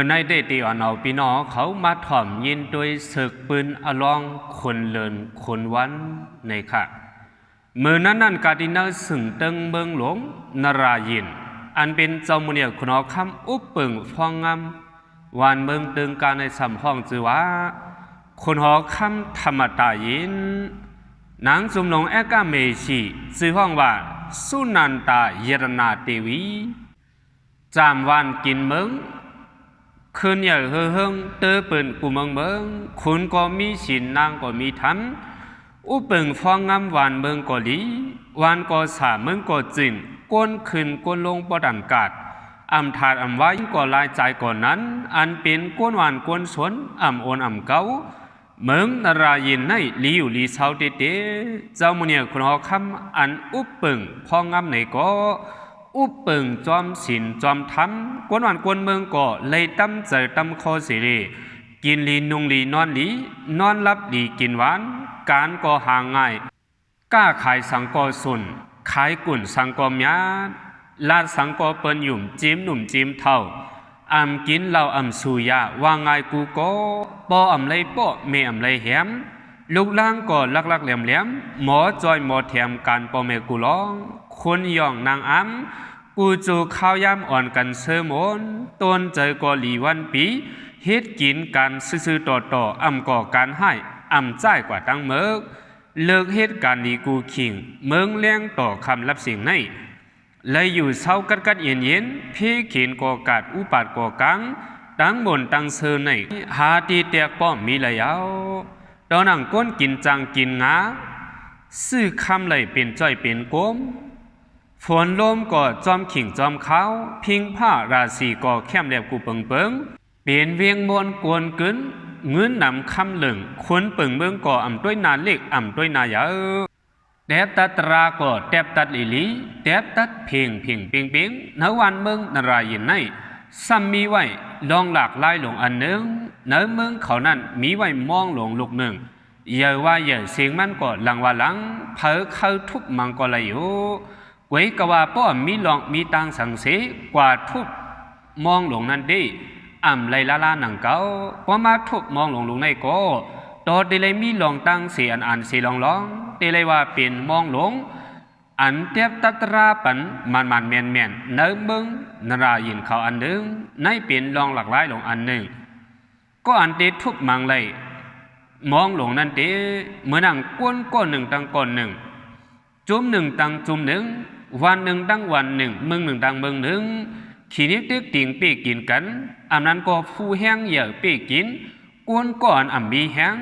ในเดตีอ่อนเอาพี่น้องเขามาถ่อมยินโดยศึกปืนอลองคนเลินคนวันในค่ะเมื่อนั้นกาดินาสึงตึงเมืองหลวงนรายินอันเป็นเจ้ามุนีคุณเอาคำอุปปึงฟองงามวันเมืองตึงการในสำห้องจือว่าคนหอคำธรรมตายินนางจุมหลงแอกาเมชีจือห้องว่าสุนันตาเยรนาเตวีจามวันกินเมืองคืนใหญ่เฮืองเตอเปิ่นกูเมืองคุณก็มีศีลนางก็มีธรรมอุปึงฟองงามวันเมืองก็ลีวันก็สาเมืองก็จินก้นขึ้นก้นลงปดันกาดอำถาดอำไว้ก็ลายใจก่อนนั้นอันเป็นก้นหวานก้นสวนอำโอนอำเก้าเมืองนรายินในลีอยู่ลีเศร้าเตเตเจ้ามุนีคุณหอคำอันอุปึงฟองงามในก็อุปปึงจอมศีลจอมธรรมกวนวันกวนเมืองก็เลยตั้มใจตั้มคอสิริกินลีนุงลีนอนลีนอนรับลีกินหวานการก็ห่างง่ายกล้าขายสังกอสุนขายกุ่นสังกอมยาลาดสังกอเปิ้นหยุ่มจิ้มหนุ่มจิ้มเท่ากินเราสุยาว่าง่ายกูก็ปอเลยปอเมเลยแหมลูกล่างก็ลักแหลมหมอจอยหมอแถมการปอเมกูร้องคนย่องนางกูจูข้าวยำอ่อนกันเสมนต้นใจก็หลีวันปีเฮ็ดกินกันซื่อต่อก่อการให้จ่ายกว่าตั้งเมิกเลิกเฮ็ดการดีกูขิงเมืองเลี้ยงต่อคำรับสิ่งในเลยอยู่เศร้ากัดเย็นพี่เขียนก่อกาดอุปาดก่อกังตั้งบนตั้งเสในหาตีเตียกป้อมมีระยาวตอนนั่งก้นกินจังกินงาซื้อคำเลยเป็นจ้อยเป็นก้มฝนลมก็จอมขิงจอมเขาพิงผ้าราศีก็แคมแลบกูเปิงเป็นเวียงมนกวนกึนเงินนำคำหลึงคนเปิงเมืองก็ด้วยนาเล็กด้วยนายาแดบตัดตราก็แดบตัดลิลีแดบตัดเพียงนวันเมืองนรายินในซ้ำมีไว้ลองหลากลายหลงอันหนึ่งเนื้อเมืองเขานั้นมีไว้มองหลงลูกหนึ่งเยาว่าเยาเสียงมันก็หลังว่าหลังเผอเข้าทุบมังก็เลยอยู่ไว้กว่าป้อมีหลองมีตังสังเสกว่าทุบมองหลงนั้นดีไลลาหนังเก่าพอมาทุบมองหลงในก็ตอดเลยมีหลองตังเสียอันเสียลองเตเลยว่าเป็นมองหลงอันเทียบตัตราปันมันเมียนเนื้อเมืองนรายินเขาอันหนึ่งในเป็นลองหลากหลายหลงอันหนึ่งก็อันเตทุบมังเลยมองหลงนั้นเตเหมือนนั่งก้นหนึ่งตั้งก้นหนึ่งจุ่มหนึ่งตั้งจุ่มหนึ่งวันหนึ่งตั้งวันหนึ่งเมืองหนึ่งตั้งเมืองหนึ่งขีนิตึกติงเปีกินกันนั้นก็ฟูแห้งเหยื่อเปีกินก้นก่อนมีแห้ง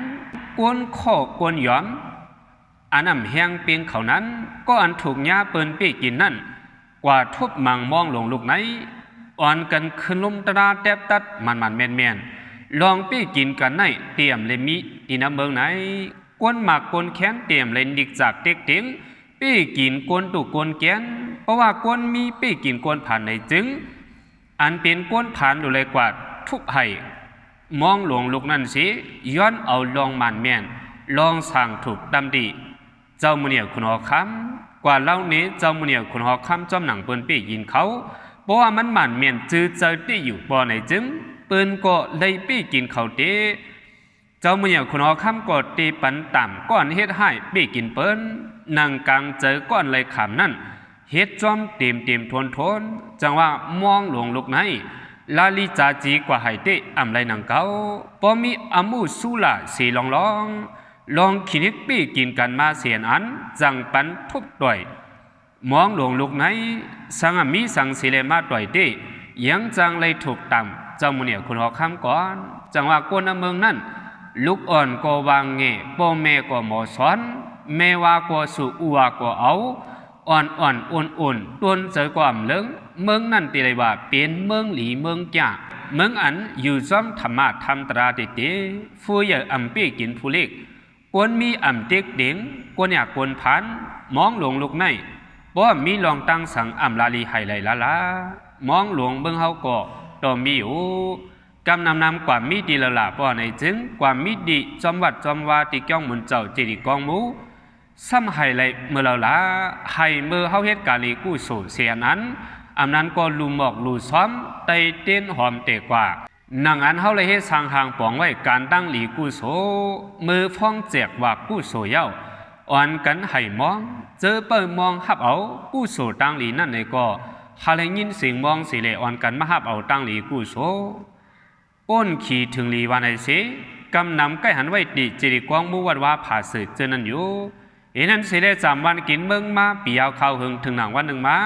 ก้นข้อก้นย้อมแห้งเปียงเขานั้นก็อันถูกหญ้าเปิ้นเปีกินนั่นกว่าทุบมังมองหลงลูกไหนอ่อนกันขึ้นลมตราแทบตัดมันแม่นลองเปีกินกันไหนเตรียมเลยมีอีน้ำเมืองไหนก้นหมากก้นแขนเตรียมเลยดิกจากเต็กเต็งปีกินกวนตุกวนแกนเพราะว่ากวนมีปีกินกวนผ่านในจึงอันเป็นกวนผ่านดูเลยกว่าทุกไห้มองหลวงลูกนั่นสิย้อนเอาลองมันแม่นลองสั่งถูกดำดีเจ้ามุนีคุณหอคำกว่าเล่านี้เจ้ามุนีคุณหอคำจอมหนังเปิ้นปียินเขาเพราะว่ามันแม่นจื้อเจอที่อยู่บ่อในจึงเปิ้นก็เลยปีกินเขาเตเจ้ามุนีคุณหอคำก็ตีปันต่ำก้อนเฮ็ดให้ปีกินเปิ้นนางกลางเจอก้อนเลยขำนั่นเฮ็ดจอมเต็มทนจังว่ามองหลวงลูกไหนลาลิจาจีกว่าไห้เตไรนางเก่าพอมีมูสุลาสีลองขินิกปีกินกันมาเสียนอันจังปันทุบต่อยมองหลวงลูกไหนสังมีสังสีเลมาต่อยเตยังจังเลยถูกต่ำเจ้ามุนีคุณหอคำก่อนจังว่าก้นเมืองนั่นลูกอ่อนก็วางเงพ่อแม่ก็หมอสอนแม่ว่าก็สู่อัวก็เอาอ่อนอุ่นต้นเจอความเลิงเมืองนั่นตีเลยว่าเป็นเมืองหลีเมืองจ่าเมืองอันอยู่ซ้อมธรรมะธรรมตราเตฟูเยอปีกินฟูเล็กกวนมีเต็กเด้งกวนอยากกวนพันมองหลวงลูกในเพราะมีลองตั้งสังลาลีไฮไลละมองหลวงเมืองเฮาก็ต่อมีอยู่กำนำกว่ามีดีละเพราะในจึงกว่ามีดีจอมวัดจอมวาติก้องมุนเจ้าเจดีกองมูซ้ำไฮไลเมื่อเราละไฮเมื่อเฮาเฮ็ดกาลีกู้สู่เสียนั้นนั้นก็ลูหมอกลูซ้อมไตเต้นหอมเตะกว่า นังอันเฮาเลยเฮ็ดสร้างหางปองไว้การตั้งหลีกุโสมือฟ้องแจกว่ากุโสเย้าอ่อนกันให้มองเจอเปิดมองฮับเอากุโสตั้งหลีนั่นเลยก็หาเลยยินเสียงมองสิเลยอ่อนกันมาฮับเอาตั้งหลีกุโสป้นขี่ถึงหลีวันไหนเสกำนำใกล้หันไว้ดิจิริกวางมุวัดว่าผ่าสืบเจอนั่นอยู่เอ็นั้นสิเลย3 วันกินเมืองมาปีเอาข้าวหึงถึงหนังวันหนึ่งมา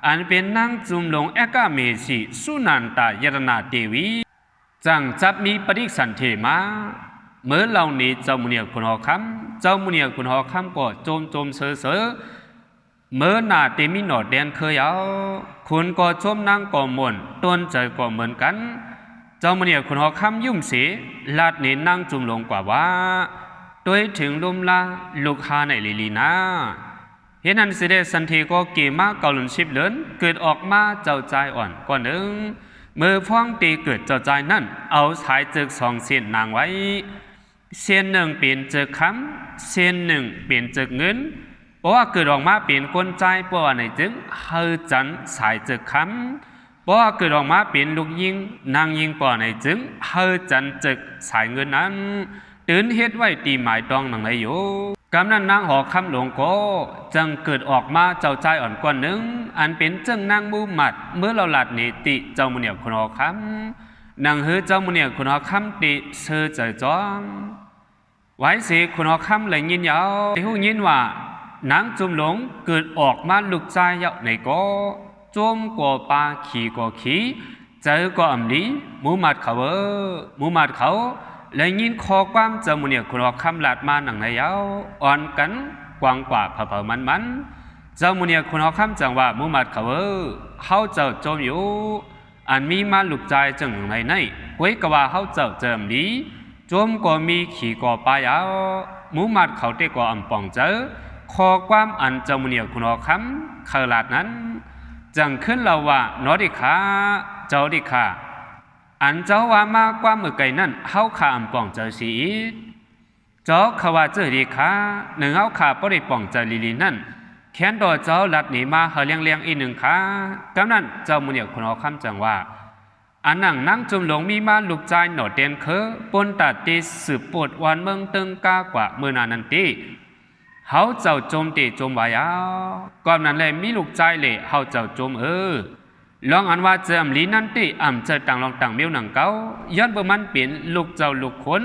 อันเป็นนางจุมลงเอกาเมสีสุนันตายรนาเทวีจังจับมีปฏิสันเทมาเมื่อเหล่านี้เจ้ามุนีคุณหอคำเจ้ามุนีคุณหอคำก็โจมเสือเมื่อหน้าเตมีหนอดแดนเคยเอาคุณก็ชมนางก่อมนต้นใจก็เหมือนกันเจ้ามุนีคุณหอคำยุ่งสีลาดเน้นนางจุมลงกว่าว่าโดยถึงลมลาลูกฮาในลีนาเห็นนั้นสิเดสันทีก็เกี่ยมาเกาหลุนชิบเลินเกิดออกมาเจ้าใจอ่อนก่อนหนึ่งเมื่อฟ้องตีเกิดเจ้าใจนั่นเอาสายจึก2 เส้นนางไว้เส้นหนึ่งเปลี่ยนจึกคำเส้นหนึ่งเปลี่ยนจึกเงินเพราะว่าเกิดออกมาเปลี่ยนกลใจเพราะว่าในจึงเฮอจันสายจึกคำเพราะว่าเกิดออกมาเปลี่ยนลูกยิงนางยิงเพราะในจึงเฮอจันจึกสายเงินนั้นตื่นเฮ็ดไว้ตีหมายตองหนังไหนอยู่กำนั้นนางหอคำหลวงก็จังเกิดออกมาเจ้าใจอ่อนกว่าหนึ่งอันเป็นจึงนางมูหมัดเมื่อเราหลัดนิติเจ้ามุนีคุณหอคำนางเฮือเจ้ามุนีคุณหอคำติเสือใจจอมไว้สิคุณหอคำเลยยินยาวหูยินว่านางจุมหลงเกิดออกมาลุกใจเยาในก็โจมก่อปลาขี่ก่อขี่เจอก็อำลีมูหมัดเขามูหมัดเขาเลยยินคอความเจ้ามุนีคุณหอคำหลัดมาหนังในยาวอ่อนกันกว้างกว่าเผามันเจ้ามุนีคุณหอคำจังว่ามูหมัดเขาเจ้าโจมอยู่อันมีมาลุกใจจังในไว้กว่าเขาเจ้าเจิมดีโจมก็มีขี่ก่อปลายาวมูหมัดเขาเตก่ออำปองเจอคอความอันเจ้ามุนีคุณหอคำขลาดนั้นจังขึ้นเราว่านอดิขาเจ้าดิขาอันเจ้าว่ามากกว่าเมื่อไก่นั่นเฮาขาอำปองเจอสีเจ้าขว่าเจอดีขาหนึ่งเฮาขาปริปองเจอลีนั่นแค้นดอเจ้าลัดหนีมาเฮาเลี้ยงอีกหนึ่งขากำนั้นเจ้ามุนีคุณหอคำจังว่าอันนั่งจุมหลงมีมาลูกใจหนอเตียนเคอปนตัดตีสืบปวดวันเมืองตึงกากว่าเมื่อนานันตีเฮาเจ้าโจมตีโจมวายก่อนนั้นเลยมีลูกใจเลยเฮาเจ้าโจมลองอันว่าเจอมลีนันติเจอต่างลองต่างเมียวหนังเก้าย้อนเบอร์มันเปลี่ยนลูกเจ้าลูกคน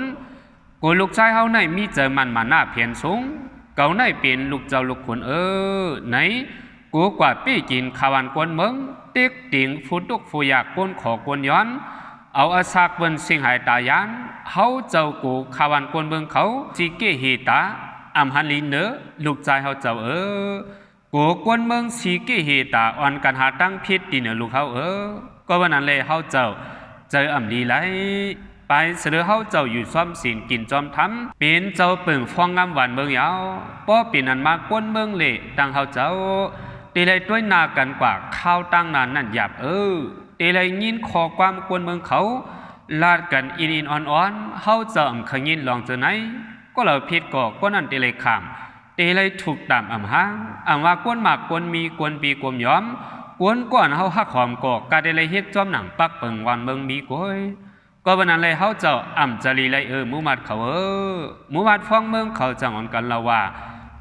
กูลูกชายเฮาในมีเจอมันมาหน้าเพียนสูงเก่าในเปลี่ยนลูกเจ้าลูกคนไหนกูกว่าปี้กินขวันกวนเมืองเต็กติงฟุตุกฟูอยากกวนขอกวนย้อนเอาอาซากเบิ้นสิงหายตายานเฮาเจ้ากูขวันกวนเมืองเขาจีเกฮีตาหันลีเนอลูกชายเฮาเจ้ากูกวนเมืองสีเกเฮตาอ่อนกันหาตั้งพิษตีเนลูกเขาก็วันนั้นเลยเฮาเจ้าเจอลีไหลไปเสือเฮาเจ้าอยู่ซ้อมศีลกินจอมทำเป็นเจ้าเปิ่งฟองงามหวานเมืองยาวป้อปีนั้นมากวนเมืองเละตั้งเฮาเจ้าตีเลยด้วยนากันกว่าข้าวตั้งนานนั่นหยาบตีเลยยินคอความกวนเมืองเขาลาดกันอินอ่อนเฮาเจ้าขยินลองเจอไหนก็เราพิษก็นั่นตีเลยขามตีเลยถูกตามห้างว่ากวนหมากกวนมีกวนปีกวนย้อมกวนก่อนเฮาฮักหอมก็กาได้เลยเฮ็ดจอมหนังปักเปิงวันเมืองมีก้อยก็วันนั้นเลยเฮาเจ้าจะลีเลยมูมัดเขามูมัดฟ้องเมืองเขาจังอ่อนกันละว่า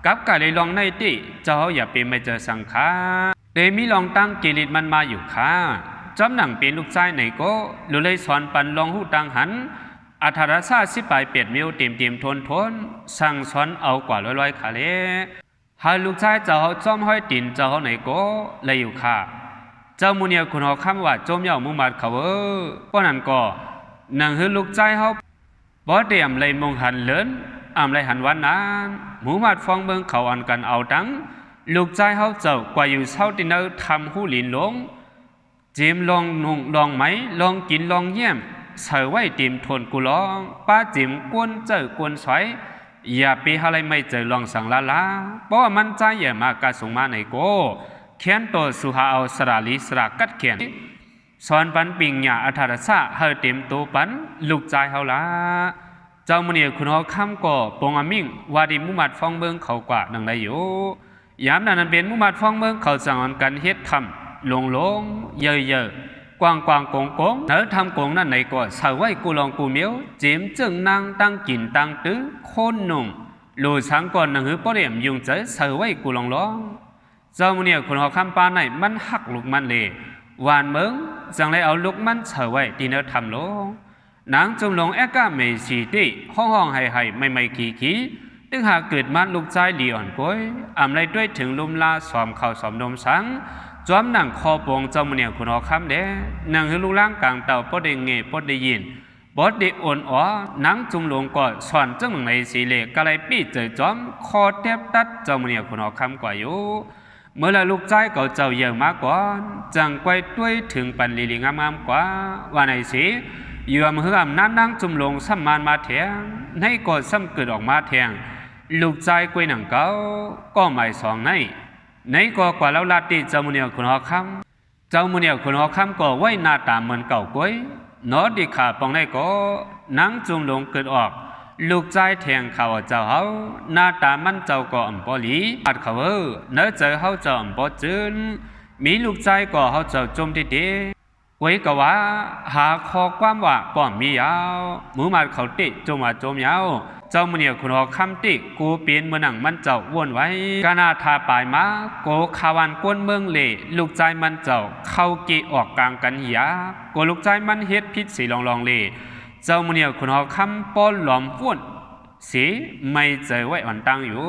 กับกาเลยลองในติเจ้าอย่าเป็นไม่เจอสังขารเตมีลองตั้งกิริตมันมาอยู่ค่ะจอมหนังเป็นลูกชายไหนก็เลยสอนปันลองหูตังหันอัธรสาสิบปลายเปียดมิวเต็มทนสั่งสอนเอากว่าร้อยขาเลหาลูกชายเจ้าเขาจอมห้อยตินเจ้าเขาไหนก็เลยอยู่ค่ะเจ้ามุนีคุณหอคำว่าจมเย่ามุมัดเขาเพราะนั้นก็หนังฮือลูกชายเขาบ่เตรียมเลยมงหันเลินเลยหันวันนั้นมุมัดฟองเมืองเขาอันกันเอาตั้งลูกชายเขาเจ้ากว่าอยู่เศร้าตินทำหูหลินหลงจิมลองนุ่งลองไหมลองกินลองเยี่ยมเสือไว้ติมทนกูร้องป้าจิ๋มกวนเจอกวนสวยอย่าไปอะไรไม่เจอลองสั่งละเพราะว่ามันใจอย่ามากระส่งมาในโกเขียนตัวสุหาเอาสระลิสระกัดเขียนสอนปันปิงหยาอัธรสะเฮเต็มตัวปันลูกใจเฮาละเจ้ามุนีคุณเขาคำก่อปงอามิ่งวาดิมุมัดฟองเมืองเขากว่าดังใดอยู่ยามนั้นเป็นมุมัดฟองเมืองเขาสั่งกันเฮ็ดทำลงเยอะ กวางกวางกงกงเนื้อทำกงนั่นไหนก็สาวไว้กูลองกูเมียวจิ้มจึงนางตั้งกินตั้งตื้อโคนหนุ่มลูสังก่อนหนังหือป้อเดียมยุงเจอสาวไว้กูลองร้องเจ้าเนี่ยคนหอคำปาไหนมันหักลูกมันเลยหวานเมืองจังเลยเอาลูกมันสาวไว้ที่เนื้อทำโลนางจมลงแอกาเมสีติห้องให้ไม่ขี้ตึงหากเกิดมาลูกใจหลีอ่อนก้อยอำไรด้วยถึงลุมลาสอมเข่าสอมนมสังจอมหนังคอปงเจ้าเนี่ยคุณหอคำเด้หนังหือลูกล่างกลางเต่าปอดเงยปอดได้ยินปอดได้อ่อนอ๋อนังจุ่มลงก่อสอนจังในสีเหล็กกะไรปี้เจอจอมคอแทบตัดเจ้าเนี่ยคุณหอคำกว่าอยู่เมื่อละลูกใจเก่าเจ้าเยอะมากกว่าจังไกวด้วยถึงปันลีงามกว่าว่าไหนสิยอมหืออำนาจนั่งจุ่มลงซ้ำมานมาแทงให้ก่อซ้ำเกิดออกมาแทงลูกใจกวยหนังเก่าก็หมายสองในก็กว่าแล้วลาติเจ้ามุนีคุณหอคำเจ้ามุนีคุณหอคำก็ไว้หน้าตาเหมือนเก่ากวยนอดีขาปองในก็นั่งจุ่มลงเกิดออกลูกใจแทงเขาเจ้าเขาหน้าตามันเจ้าก็อ่ำปอหลีอัดเขาเนื้อเจอเขาเจ้าอ่ำปอจืนมีลูกใจก็เขาเจ้าจมที่เดไว้ก็ว่าหาคอความว่าป้อมมียาวมือมาเขาติจมว่าจมยาวเจ้ามันเนี่ยคุณหอคำติกูเปลี่ยนเมื่อหนังมันเจ้าวนไว้กานาทาปลายมาโกขาวานก้นเมืองเล่ลูกใจมันเจ้าเข้ากีออกกลางกันยาโกลูกใจมันเฮ็ดพิษสีลองเล่เจ้ามันเนี่ยคุณหอคำป้อนหลอมฟ้วนสีไม่เจอไว้อ่อนตังอยู่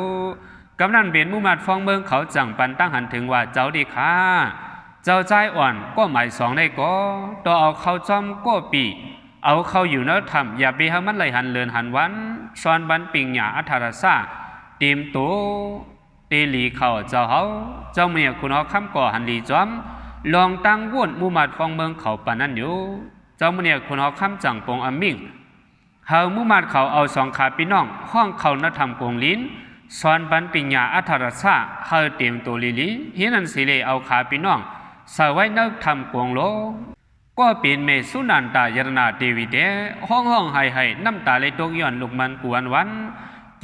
กำนันเปลี่ยนมุมาดฟองเมืองเขาจังปันตั้งหันถึงว่าเจ้าดีค่ะเจ้าใจอ่อนก็หมายสองได้ก็ต่อเอาเขาจอมก็ปีเอาเขาอยู่เนื้อทำอย่าไปให้มันไหลหันเลือนหันวันซอนบันปิงหยาอัธรสาเตรียมตัวเตลีเขาเจ้าเขาเจ้าเมียคุณเอาคำก่อหันลีจอมลองตั้งวุ่นมุมัดฟองเมืองเขาปานนั้นอยู่เจ้าเมียคุณเอาคำจังปงอมิ่งเฮามุมัดเขาเอาสองขาพี่น้องห้องเขานัทำกงลิ้นซอนบันปิงหยาอัธรสาเฮาเตรียมตัวลีเฮนันสิเลเอาขาพี่น้องสาวไว้นักทำกงโลก็เป็นเมสุนันตายรนาเทวิเดห้องให้น้ำตาเลยตกย้อนลูกมันกวนวัน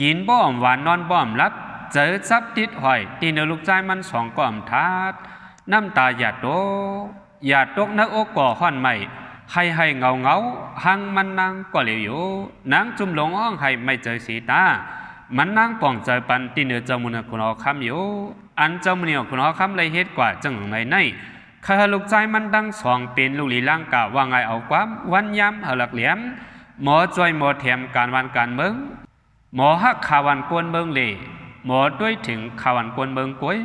กินบ่อมหวานนอนบ่อมรับเจอซับติดหอยตีเนลูกใจมันสองก้อมทาดน้ำตาหยาดตกนักอกก่อห้อนใหม่ให้เงาหังมันนางก็เหลวอยู่นางจุ่มหลงห้องให้ไม่เจอสีตามันนางป่องเจอปันตีเนเจ้ามุนคุณอคำอยู่อันเจ้ามุนคุณอคำเลยเฮ็ดกว่าจังในข้าลูกใจมันดังสองเป็นลูกหลีล่างกะว่าไงเอาความวันย้ำหลักเหลี่ยมหมอจอยหมอแถมการวันการเมืองหมอฮักขาวันกวนเมืองเล่หมอด้วยถึงขาวันกวนเมืองกวย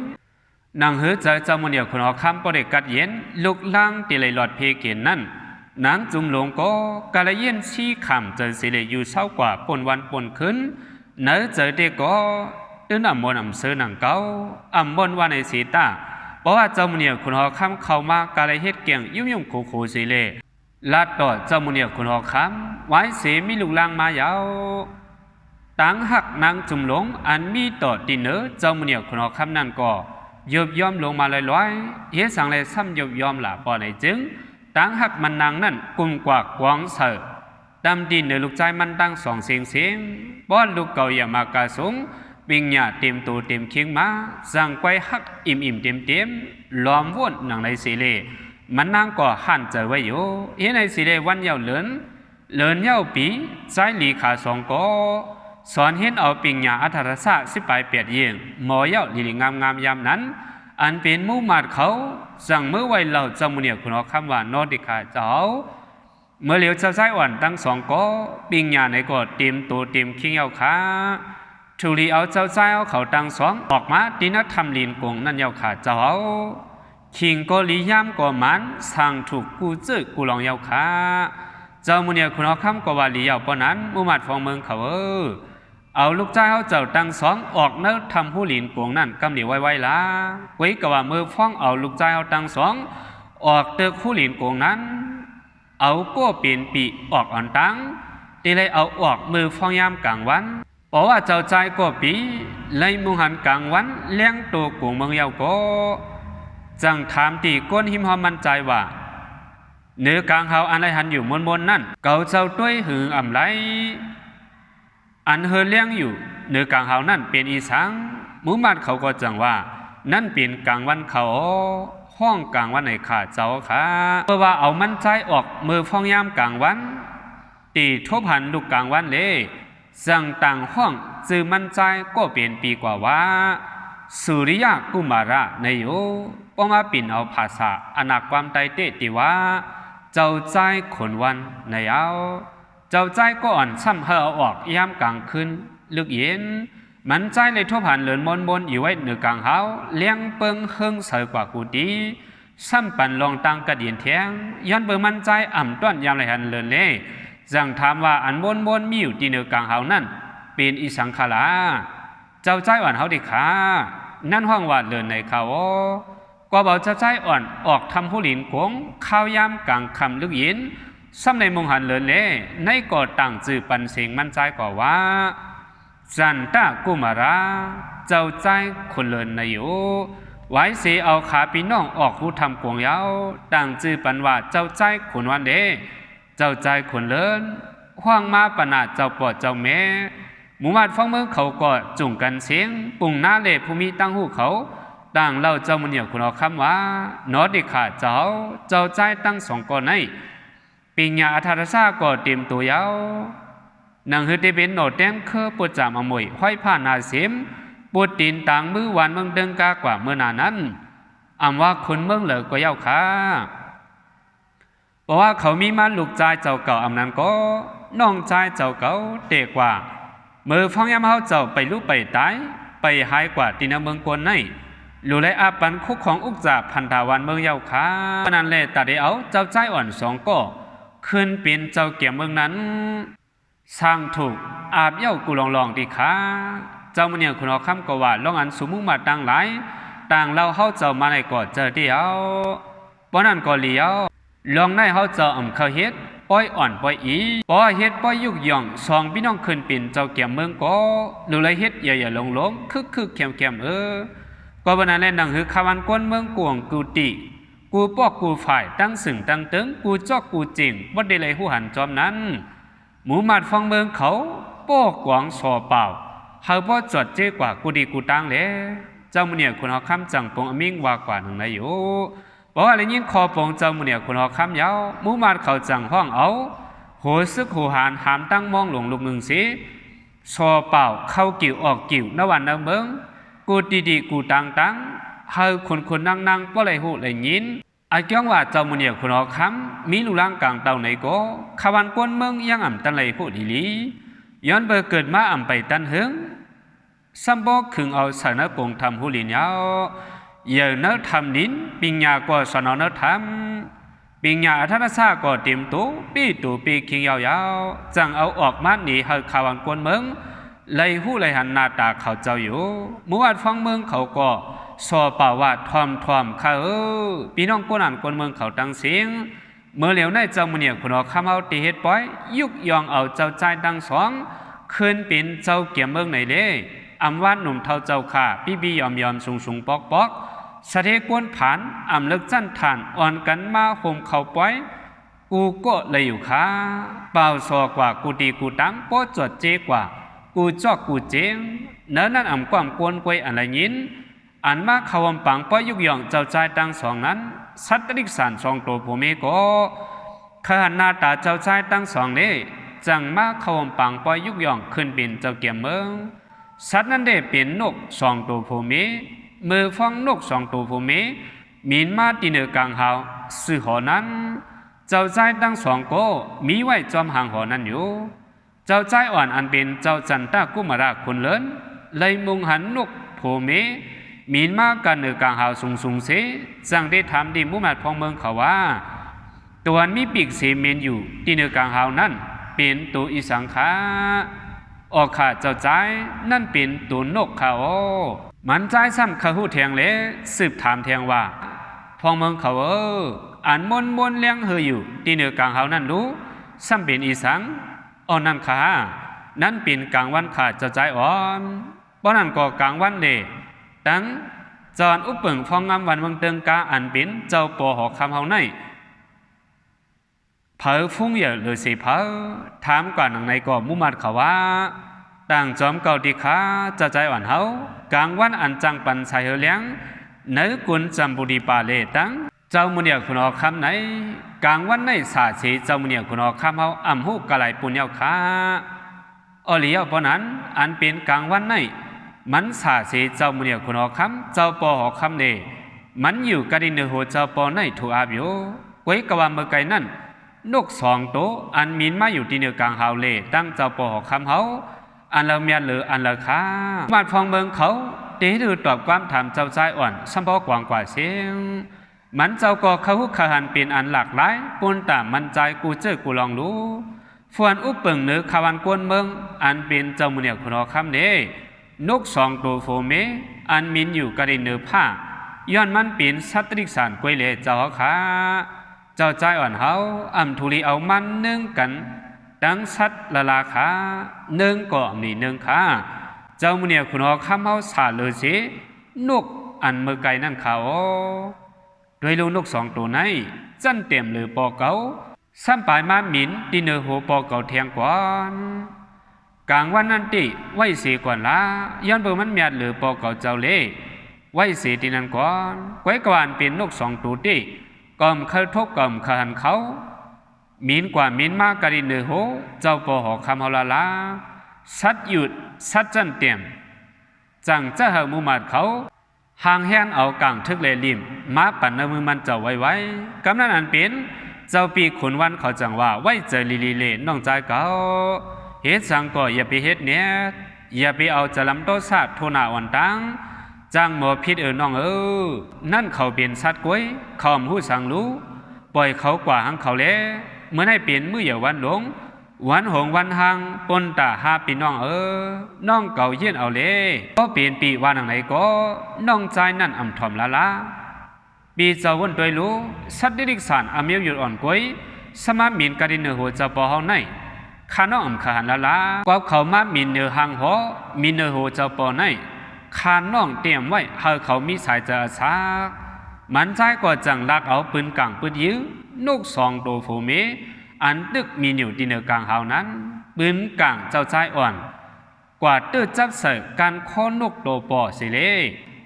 นางเฮือใจเจ้ามันเดียวคนเอาคำประเดกัดเย็นลูกล่างตีเลยหลอดเพเกียนนั่นนางจุ่มหลงก็กะละเย็นชี้คำเจอสิเลยอยู่เศร้ากว่าปนวันปนขึ้นเนื้อเจอเด็กก็ตื้นอ่ำบนอ่ำเสือหนังเก้าอ่ำบนวันในสีตาเพราะว่าเจ้ามุนีคุณหอคำเข้ามากาลเฮ็ดเกี่ยงยุ่งโคสิเลลาดต่อเจ้ามุนีคุณหอคำไว้เสมีลูกลางมายาวตั้งหักนางจุ่มหลงอันมีต่อตีเนอเจ้ามุนีคุณหอคำนั่นก็ยบยอมลงมาลอยเฮ็ดสังเลยซ้ำยบยอมหล่ะปอไหนจึงตั้งหักมันนางนั่นกุมกว่ากวางเสือดำดินเนลูกใจมันตั้งสองเสียงป้อนลูกเก่าอย่ามากาสงปิงหยาเต็มตัวเต็มเคียงมาสั่งไกวฮักอิ่มเต็มล้อมวนหนังในสีเลมันนั่งก่อหันเจอไว้อยู่เห็นในสีเลวันเยาเหลินเยาปีใจหลีขาสองก็สอนเห็นเอาปิงหยาอัธรสะสิไปเปียดเยี่ยงหมอเยาหลีงามยามนั้นอันเป็นมู่มาดเขาสั่งเมื่อไว้เราจำมุนีคุณเอาคำว่านอดิขาเจ้าเมื่อเหลียวเจ้าใจอ่อนตั้งสองก็ปิงหยาในก็เต็มตัวเต็มเคียงเยาขาถูลีเอาเจ้าใจเอาเขาตังสองออกมาดินัททำลีนกงนั่นเยาขาเจ้าขิงก็ลีย่ำก็มันสั่งถูกกูจื้อกูลองเยาขาเจ้ามุนีคุณเอาคำก็ว่าลีเยาปอนั้นมุมัดฟองเมืองเขาเอาลูกใจเอาเจ้าตังสองออกเนื้อทำผู้ลีนกงนั่นกำหลีไว้ละไว้ก็ว่ามือฟ้องเอาลูกใจเอาตังสองออกเตอผู้ลีนกงนั้นเอาก็เปลี่ยนปีออกอ่อนตังตีเลยเอาออกมือฟ้องยามกลางวันเพราะว่าเจ้าใจก็ปีไล่มุหันกลางวันเลี้ยงตัวกงเมืองเยาก็จังถามตีก้นหิมหอมมั่นใจว่าเนื้อกลางเฮาอันไรหันอยู่มนนั่นเก่าเจ้าด้วยหืออ่ำไรอันเฮเลี้ยงอยู่เนื้อกลางเฮานั่นเป็นอีสังมุมัดเขาก็จังว่านั่นเป็นกลางวันเขาห ห้องกลางวันในขาเจ้าค่ะเพราะว่าเอามันใจออกมือฟ้องยามกลางวันตีทบหันลูกกลางวันเลยสั่งต่างห้องจือมันใจก็เปลี่ยนปีกว่าว่าสุริยะกุมาระในโยพอมาปิ่นเอาภาษาอนาความไตเตติว่าเจ้าใจขนวันในเอาเจ้าใจก็อ่อนซ้ำเฮาเอาออกยามกลางคืนลึกเย็นมันใจเลยทบหันเหลือนบนอยู่ไว้เหนือกลางเฮาเลี้ยงเปิงเฮิงเสยกว่ากูดีซ้ำปันลองตังกระเดียนแทงย้อนเบอร์มันใจอ่ำต้อนยามไรหันเลินเล่จังถามว่าอันบนมีอยู่ที่เหนือกลางเฮานั่นเป็นอีสังขลาเจ้าใจอ่อนเฮาดิขานั่นห้องว่าเลินในเขาก็บอกเจ้าใจอ่อนออกทำผู้หลินกงข้าวยามกลางคำลึกยินซ้ำในมงหันเลินเล่ในก่อต่างจื่อปันเสียงมันใจกว่าว่าจันตะกุมาราเจ้าใจคนเลินในอยู่ไว้เสียเอาขาพี่น้องออกผู้ทำกวงยาวต่างจื่อปันว่าเจ้าใจคนวันเดเจ้าใจคนเลินห้างมาปนาเจ้าปอดเจ้าแม่หมู่บ้านฟังเมืองเขาก็จุ่งกันเสียงปุ่งหน้าเล่ภูมิตั้งหูเขาต่างเล่าเจ้ามันเหนียวคุณเอาคำว่านอดิขาเจ้าใจตั้งสองก่อนในปิญญาอัธรชาก็เตรียมตัวยาวนังฮือเตเป็นโนแดงเคอปวดจามอมวยห้อยผ้านาเสียมปวดตีนต่างมือวันเมืองเดิงกากว่าเมื่อนานั้นอำว่าคนเมืองเหลือก็เย้าค่ะเพราะว่าเขามีมาลูกใจเจ้าเก่าอำนั้นก็น้องใจเจ้าเก่าเตะกว่าเมื่อฟังยามเฮาเจ้าไปรู้ไปตายไปหายกว่าตีนเมืองกวนในรู้เลยอาปันคุกของอุกจาพันธาวันเมืองเย้าค่ะเพราะนั้นแหละตัดได้เอาเจ้าใจอ่อนสองก็ขึ้นเป็นเจ้าเกี่ยมเมืองนั้นสร้างถูกอาบเย้ากูลองดีค่ะเจ้ามันเนี่ยคุณเอาคำก็ว่าลองอันสมมุติมาต่างหลายต่างเราเฮาเจ้ามาในก่อเจอเดียวเพราะนั้นก็เลี้ยวลองในเฮาเจ้าเขาเฮ็ดป้อยอ่อนป้อยอีป้อยเฮ็ดป้อยยุกย่องสองพี่น้องขึ้นเป็นเจ้าเกี่ยมเมืองก็หรือเลยเฮ็ดอย่าลงคึกแคมก็บรรณาแลนังคือคาวันก้นเมืองกวงกูติกูปอกกูฝ่ายตั้งสึ่งตั้งตึงกูจอกกูจริงบ่ได้เลยหูหันจอมนั้นหมูหมัดฟังเมืองเขาป้อกวางสอเปล่าเฮาบ่จดเจกว่ากูดีกูตังแลเจ้ามื้อเนี่ยคุณเฮาคำจังปงอมิงว่ากว่าหนึ่งในอยู่บอกว่าอะไรยิ่งคอปงเจ้ามื้อเนี่ยคุณเฮาคำยาวหมูหมัดเขาจังห้องเอาโหซึกโหหานหามตั้งมองหลงลูกหนึ่งสิสอเปล่าเข้ากิ่วออกกิ่วนวันนเมืองกูดีกูตังเฮาคนนั่งบ่ไหลหูไหลยินไอ้เจ้าว่าเจ้ามื้อเนี่ยคุณเฮาคำมีลูกหลางกลางเต่าไหนก็ขวันกวนเมืองยังอ่ำตันไหลผู้ดีลีย้อนเบอเกิดมาอ่ำไปตันเฮิงซัมบอกขึงเอาสารปงทำหูลินยาวเยอะเนื้อทำนินปิญญาก็สนอเนื้อทำปิญญาอัธรชาก็เตรียมตัวปีคิงยาวจังเอาออกมาหนีให้ขวันกวนเมืองเลยหูเลยหันหน้าตาเขาเจ้าอยู่เมื่อวานฟังเมืองเขาก็สอป่าว่าทอมเขาพี่น้องกวนอ่านกวนเมืองเขาตั้งเสียงเมื่อเหลียวในเจ้ามันเนี่ยคุณเอาคำเอาตีเฮ็ดป้อยยุกยองเอาเจ้าใจตั้งสองขึ้นเป็นเจ้าเกี่ยมเมืองไหนเล่อำว่าหนุ่มเท่าเจ้าข่าพี่ยอมสูงปอกสะเทกวนผ่านอำเลิกจันทานอ่อนกันมาห่มเขาป้อยกูก็เลยอยู่ค่ะเปล่าซอกว่ากูดีกูตังป้อจดเจกว่ากูจอกกูเจงเนื้อนั้นอำความกวนกวยอะไรยินอันมาขวมปังป้อยยุกยองเจ้าใจตั้งสองนั้นสัตติกสารสองตัวผู้มีก็ขหันหน้าตาเจ้าชายตั้งสองนี้จังมาขวมปังป้อยยุกย่องขึ้นบินเจ้าเกี่ยมเมืองสัตว์นั้นได้เป็นนกสองตัวผู้มีมือฟังนกสองตัวผู้มีมีนมาตีเนือกลางหาวสื่อหอนั้นเจ้าชายตั้งสองก็มีไว้จอมห่างหอนั้นอยู่เจ้าชายอ่อนอันเป็นเจ้าจันตากุมาราคนเลินเลยมุงหันนกผู้มีมีนมากันเนือกลางหาวสูงเสจังได้ทำดีมุมัดพองเมืองเขาว่าตัวมีปีกเสเมนอยู่ที่เนือกลางหาวนั้นเป็นตัวอีสังขาออกขาเจ้าใจนั่นเป็นตัวนกเขามันใจซ้ำเขาหูเทียงเละสืบถามเทียงว่าพองเมืองเขาอันมนเลี้ยงเฮยอยู่ที่เนือกลางหาวนั้นรู้ซ้ำเป็นอีสังนั่นขานั่นเป็นกลางวันขาเจ้าใจอ่อนเพราะนั้นก็กลางวันเดดังจอนอุปเปิงฟองงามวันเมืองเติงกาอันเป็นเจ้าปอหอกคำเฮาในเผอฟุ้งเหยื่อหรือสีเผอถามก่อนหนังในก่อมุมัดเขาว่าต่างจอมเก่าดีขาจะใจอ่อนเฮากลางวันอันจังปันใส่เฮเลี้ยง เนื้อกุนจำบุรีปาเลตังเจ้ามุนีคุณอคำไหนกลางวันในสาสีเจ้ามุนีคุณอคำเฮาอ่ำหูกะไหลปุญญาคาอเลียวปนั้นอันเป็นกลางวันในมันสาสีเจ้ามุนีคุณอคำเจ้าปอหอคำเนมันอยู่กะดินเนโหเจ้าปอในถูอาบโยไว้กะว่าเมื่อไกนั่นนกสองโตอันมีนมาอยู่ที่เนื้อกลางเฮาเลตั้งเจ้าปอหอคำเฮาอันละเมียหรืออันละคามาฟองเมืองเขาเตะดูตอบความถามเจ้าใจอ่อนสัมพอกว่างกว่าเสียงมันเจ้าก็เขาหุกขหันเป็นอันหลากหลายปนตามมันใจกูเจอกูลองรู้ฟวนอุปเปิงเนื้อขวันกวนเมืองอันเป็นเจ้ามุนีคุณอคำเนนกสองตัวโฟเมอันมินอยู่กระดินเนื้อผ้าย้อนมันเป็นสัตริกสารกวยเลเจ้าขาเจ้าใจอ่อนเฮาอ่ำทุลีเอามันนึ่งกันดังสัตละลาขาหนึ่งก่อมีหนึ่งขาเจ้ามุนีคุณอคำเฮาสาเลยสินกอันเมื่อไกนั่นเขาโดยลูกนกสองตัวในจันเต็มหรือปอเกาซ้ำปลายมาหมินดินเนอร์โหปอเกาเทียงกวนกลางวันนั้นติไว้เสียก่อนละย้อนเบอร์มันเมียดหรือปอเกาเจ้าเล่ไว้เสียดินันก่อนไว้กวนเป็นนกสองตัวติกอมเคยทบกอมขันเขาหมินกว่าหมินมากกดินเนอร์โหเจ้าปอหอคำเฮาละสัดหยุดสัดจันเต็มจังจะเหามุมัดเขาหางแหนเอากลางทึกเลลิมมาปั่นในมือมันเจ้าไว้กำนั้นอันเป็นเจ้าปีขุนวันเขาจังว่าไว้เจอลีเลน้องใจเก่าเฮ็ดสังก็อย่าไปเฮ็ดเนี่ยอย่าไปเอาจะลำโตซาดโทนาอ่อนตังจังหมอพิษน้องนั่นเขาเป็นสัตว์กวยเขาหูสังรู้ปล่อยเขากว่าหังเขาแลเมื่อให้เปลี่ยนมืออย่าวันหลงวันหงวันหังปนตาหาปีน้องน้องเก่ายื่นเอาเลยก็เปลี่ยนปีวันไหนก็น้องใจนั่นอ่ำถ่อมละปีเจ้าวันตัวรู้สัตว์ดิกสารอเมียวหยุดอ่อนกวยสมามินกระดินเนื้อหัวเจ้าปอเฮาในข้าน้องอ่ำขาหันละกว่าเขามามินเนื้อหางหัวมินเนื้อหัวเจ้าปอในข้าน้องเตรียมไว้หากเขามีสายจะซากมันใจก็จังลักเอาปืนกลางปืนยื้อนกสองตัวโฟเมอันตึกมีอยู่ที่เนื้อกลางเฮานั้นปืนกลางเจ้าใจอ่อนกว่าตื้อจับเสิร์การข้อนกโตปอสิเล